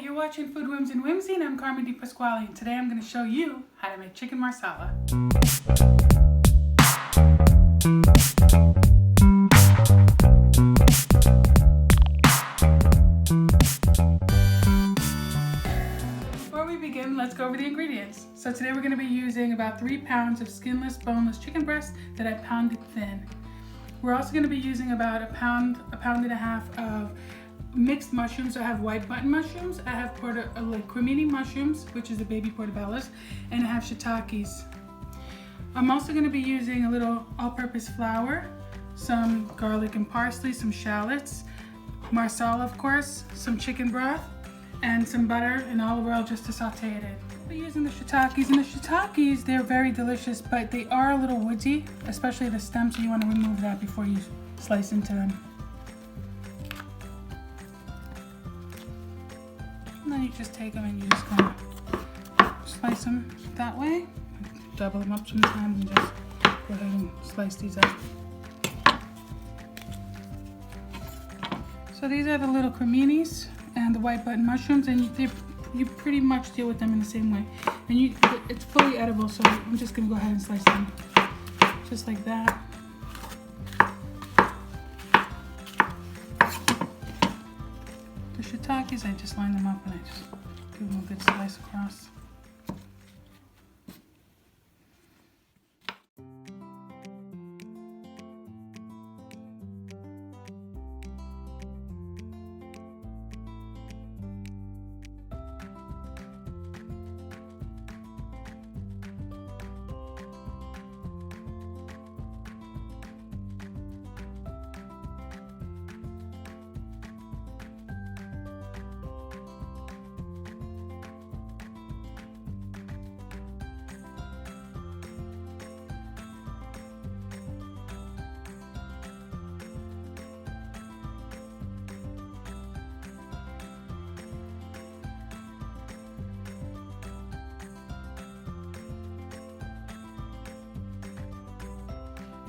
You're watching Food Whims and Whimsy, and I'm Carmen Pasquale, and today I'm going to show you how to make chicken marsala. Before we begin, let's go over the ingredients. So today we're going to be using about 3 pounds of skinless boneless chicken breast that I pounded thin. We're also going to be using about a pound and a half of mixed mushrooms. I have white button mushrooms, I have Cremini mushrooms, which is the baby portobellos, and I have shiitakes. I'm also going to be using a little all-purpose flour, some garlic and parsley, some shallots, marsala of course, some chicken broth, and some butter and olive oil just to saute it in. I'll be using the shiitakes, and the shiitakes, they're very delicious, but they are a little woodsy, especially the stem, so you want to remove that before you slice into them. And then you just take them and you just kind of slice them that way. Double them up sometimes and just go ahead and slice these up. So these are the little creminis and the white button mushrooms, and you pretty much deal with them in the same way. And it's fully edible, so I'm just going to go ahead and slice them just like that. The shiitakes, I just line them up and I just give them a good slice across.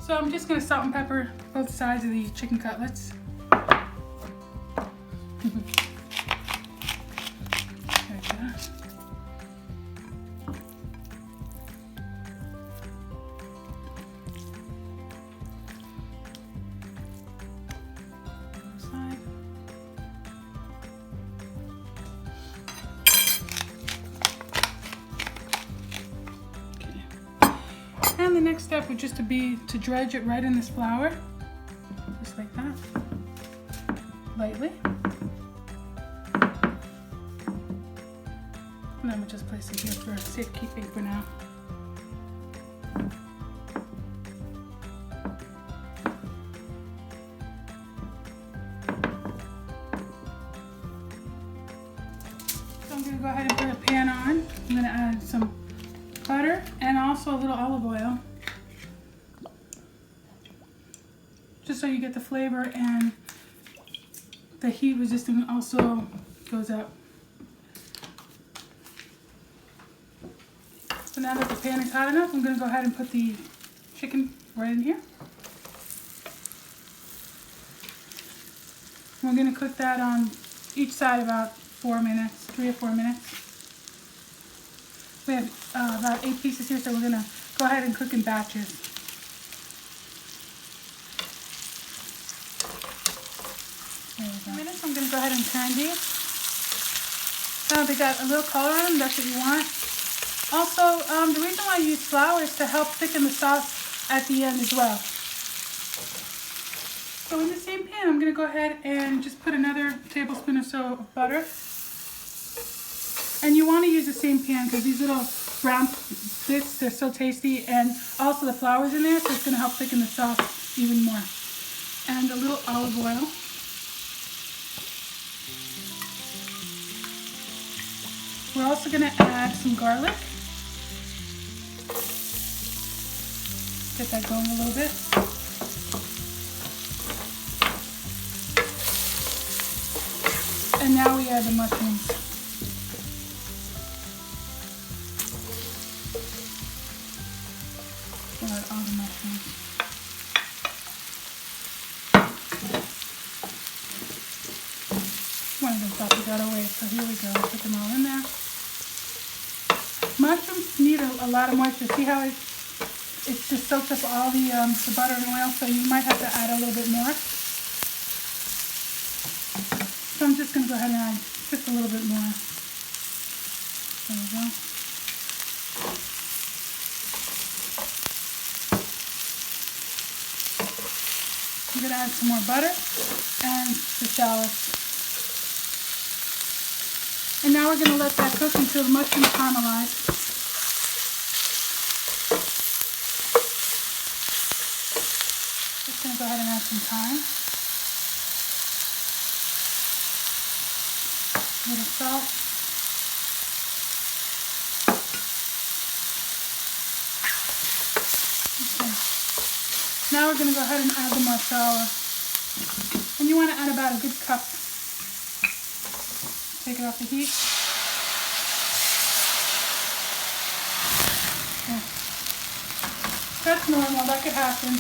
So I'm just going to salt and pepper both sides of the chicken cutlets. There we go. Side. And the next step would just be to dredge it right in this flour, just like that, lightly. And then we'll just place it here for safekeeping for now. So I'm going to go ahead and put a pan on. I'm going to add some butter and also a little olive oil, just so you get the flavor, and the heat resistance also goes up. So now that the pan is hot enough, I'm going to go ahead and put the chicken right in here. We're going to cook that on each side about 4 minutes, 3 or 4 minutes. We have about 8 pieces here, so we're going to go ahead and cook in batches. There we go. Minutes, I'm going to go ahead and turn these. So they got a little color on them, that's what you want. Also, the reason why I use flour is to help thicken the sauce at the end as well. So in the same pan, I'm going to go ahead and just put another tablespoon or so of butter. And you want to use the same pan because these little brown bits, they're so tasty, and also the flour's in there, so it's going to help thicken the sauce even more. And a little olive oil. We're also going to add some garlic. Get that going a little bit. And now we add the mushrooms. Add all the mushrooms. One of them stuff we gotta wait. So here we go. Put them all in there. Mushrooms need a lot of moisture. See how it just soaks up all the butter and oil, so you might have to add a little bit more. So I'm just going to go ahead and add just a little bit more. There we go. I'm going to add some more butter and the shallots. And now we're going to let that cook until the mushrooms caramelize. Just going to go ahead and add some thyme. A little salt. Okay. Now we're going to go ahead and add the marsala. And you want to add about a good cup. Take it off the heat. Okay. That's normal, that could happen.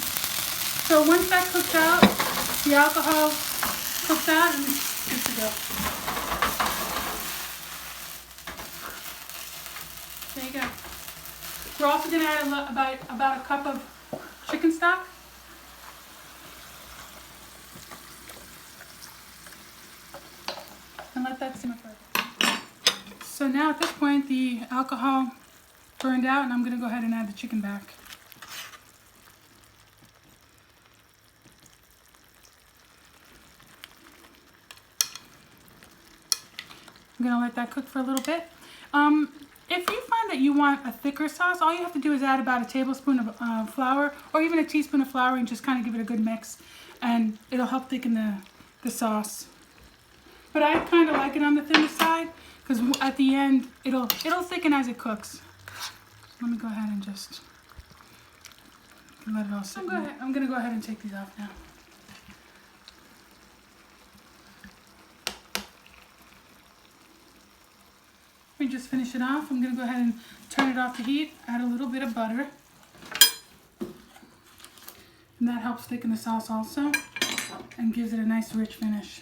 So once that cooks out, the alcohol cooks out and it's good to go. There you go. We're also going to add about a cup of chicken stock. And let that simmer for a bit. So now at this point the alcohol burned out and I'm going to go ahead and add the chicken back. I'm going to let that cook for a little bit. If you find that you want a thicker sauce, all you have to do is add about a tablespoon of flour or even a teaspoon of flour and just kind of give it a good mix, and it'll help thicken the sauce. But I kind of like it on the thinner side because at the end it'll thicken as it cooks. Let me go ahead and just let it all sit. I'm going to go ahead and take these off now. Let me just finish it off. I'm going to go ahead and turn it off the heat, add a little bit of butter. And that helps thicken the sauce also and gives it a nice rich finish.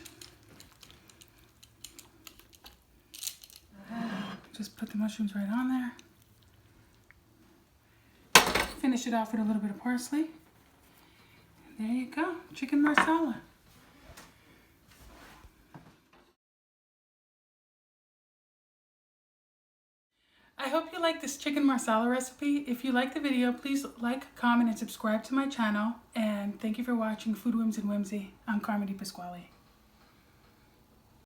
Just put the mushrooms right on there. Finish it off with a little bit of parsley. And there you go, chicken marsala. I hope you like this chicken marsala recipe. If you like the video, please like, comment, and subscribe to my channel. And thank you for watching Food Whims and Whimsy. I'm Cremini Pasquale.